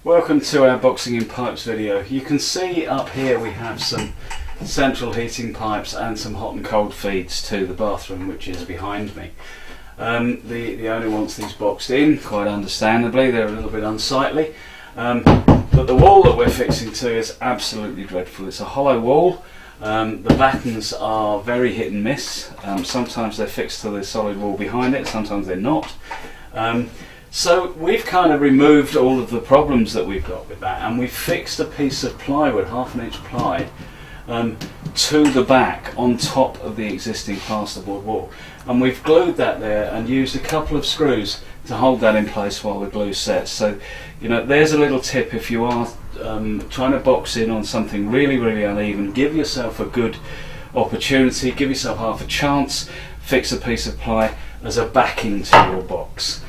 Welcome to our boxing in pipes video. You can see up here we have some central heating pipes and some hot and cold feeds to the bathroom, which is behind me. The owner wants these boxed in, quite understandably. They're a little bit unsightly, but the wall that we're fixing to is absolutely dreadful. It's a hollow wall. The battens are very hit and miss. Sometimes they're fixed to the solid wall behind it, sometimes they're not. So we've kind of removed all of the problems that we've got with that, and we've fixed a piece of plywood, 1/2 inch ply, to the back on top of the existing plasterboard wall, and we've glued that there and used a couple of screws to hold that in place while the glue sets. So, you know, there's a little tip if you are trying to box in on something really uneven. Give yourself a good opportunity, give yourself half a chance, fix a piece of ply as a backing to your box.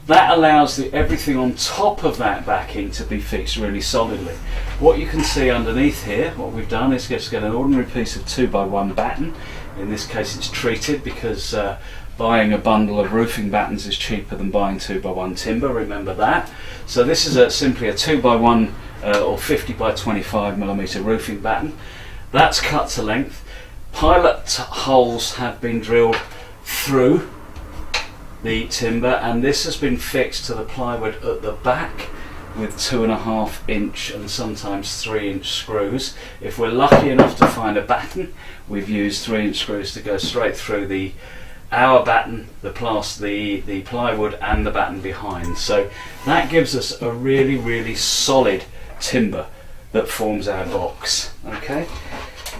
That allows everything on top of that backing to be fixed really solidly. What you can see underneath here, what we've done is just get an ordinary piece of 2x1 batten. In this case it's treated because buying a bundle of roofing battens is cheaper than buying 2x1 timber, remember that. So this is simply a 2x1 or 50x25mm roofing batten. That's cut to length. Pilot holes have been drilled through the timber, and this has been fixed to the plywood at the back with 2.5 inch and sometimes 3 inch screws. If we're lucky enough to find a batten, we've used 3 inch screws to go straight through our batten, the plywood and the batten behind. So that gives us a really solid timber that forms our box. Okay,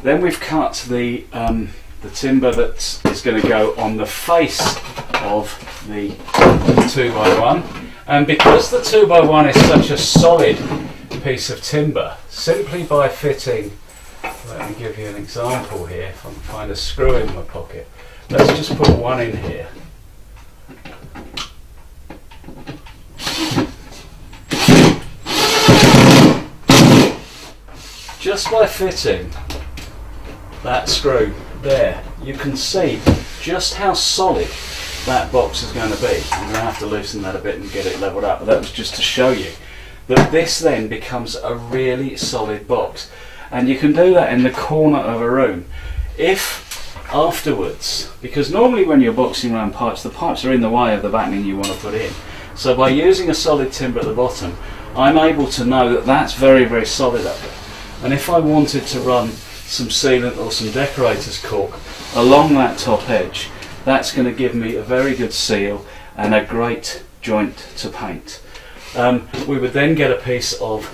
then we've cut the timber that is going to go on the face of the 2x1, and because the 2x1 is such a solid piece of timber, simply by fitting, let me give you an example here, if I can find a screw in my pocket, let's just put one in here. Just by fitting that screw there, you can see just how solid that box is going to be. I'm going to have to loosen that a bit and get it leveled up, but that was just to show you that this then becomes a really solid box, and you can do that in the corner of a room. If afterwards, because normally when you're boxing around pipes, the pipes are in the way of the battening you want to put in, so by using a solid timber at the bottom, I'm able to know that that's very solid up there, and if I wanted to run some sealant or some decorator's cork along that top edge, that's going to give me a very good seal and a great joint to paint. We would then get a piece of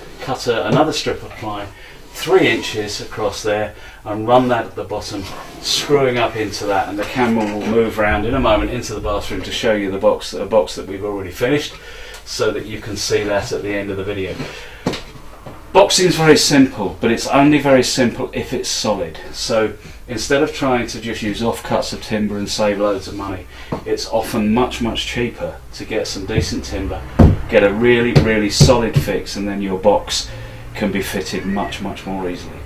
another strip of ply 3 inches across there and run that at the bottom, screwing up into that, and the camera will move around in a moment into the bathroom to show you the box that we've already finished, so that you can see that at the end of the video. Boxing is very simple, but it's only very simple if it's solid. So instead of trying to just use offcuts of timber and save loads of money, it's often much cheaper to get some decent timber, get a really solid fix, and then your box can be fitted much more easily.